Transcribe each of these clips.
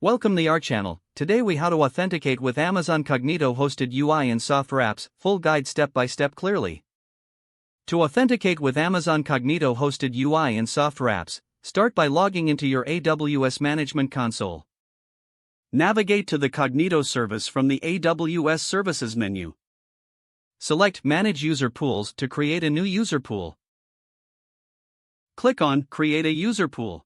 Welcome to our channel. Today we how to authenticate with Amazon Cognito hosted UI and Softr apps, full guide step by step clearly. To authenticate with Amazon Cognito hosted UI and Softr apps, start by logging into your AWS Management Console. Navigate to the Cognito service from the AWS Services menu. Select Manage User Pools to create a new user pool. Click on Create a User Pool.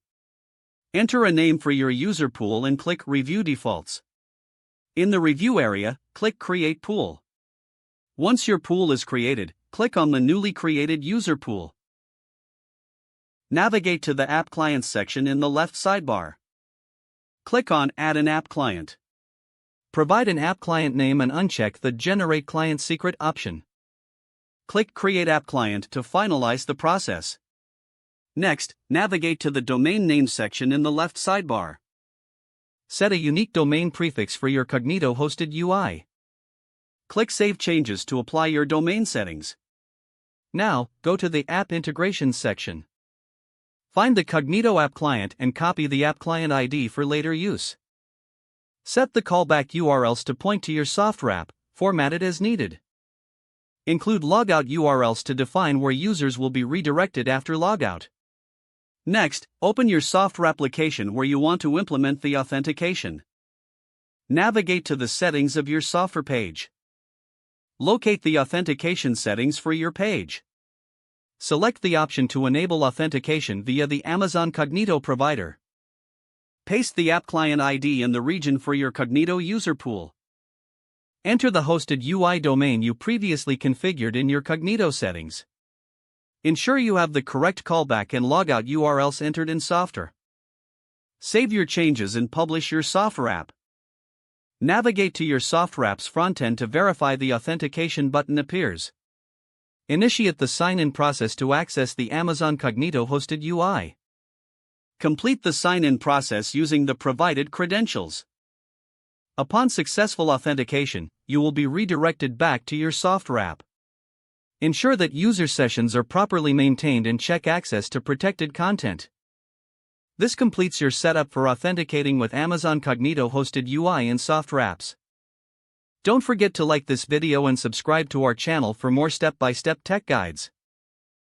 Enter a name for your user pool and click Review Defaults. In the Review area, click Create Pool. Once your pool is created, click on the newly created user pool. Navigate to the App Clients section in the left sidebar. Click on Add an App Client. Provide an app client name and uncheck the Generate Client Secret option. Click Create App Client to finalize the process. Next, navigate to the Domain Name section in the left sidebar. Set a unique domain prefix for your Cognito hosted UI. Click Save Changes to apply your domain settings. Now, go to the App Integrations section. Find the Cognito App Client and copy the App Client ID for later use. Set the callback URLs to point to your Softr app, formatted as needed. Include logout URLs to define where users will be redirected after logout. Next, open your Softr application where you want to implement the authentication. Navigate to the settings of your Softr page. Locate the authentication settings for your page. Select the option to enable authentication via the Amazon Cognito provider. Paste the app client ID in the region for your Cognito user pool. Enter the hosted UI domain you previously configured in your Cognito settings. Ensure you have the correct callback and logout URLs entered in Softr. Save your changes and publish your Softr app. Navigate to your Softr app's frontend to verify the authentication button appears. Initiate the sign-in process to access the Amazon Cognito hosted UI. Complete the sign-in process using the provided credentials. Upon successful authentication, you will be redirected back to your Softr app. Ensure that user sessions are properly maintained and check access to protected content. This completes your setup for authenticating with Amazon Cognito hosted UI and Softr apps. Don't forget to like this video and subscribe to our channel for more step-by-step tech guides.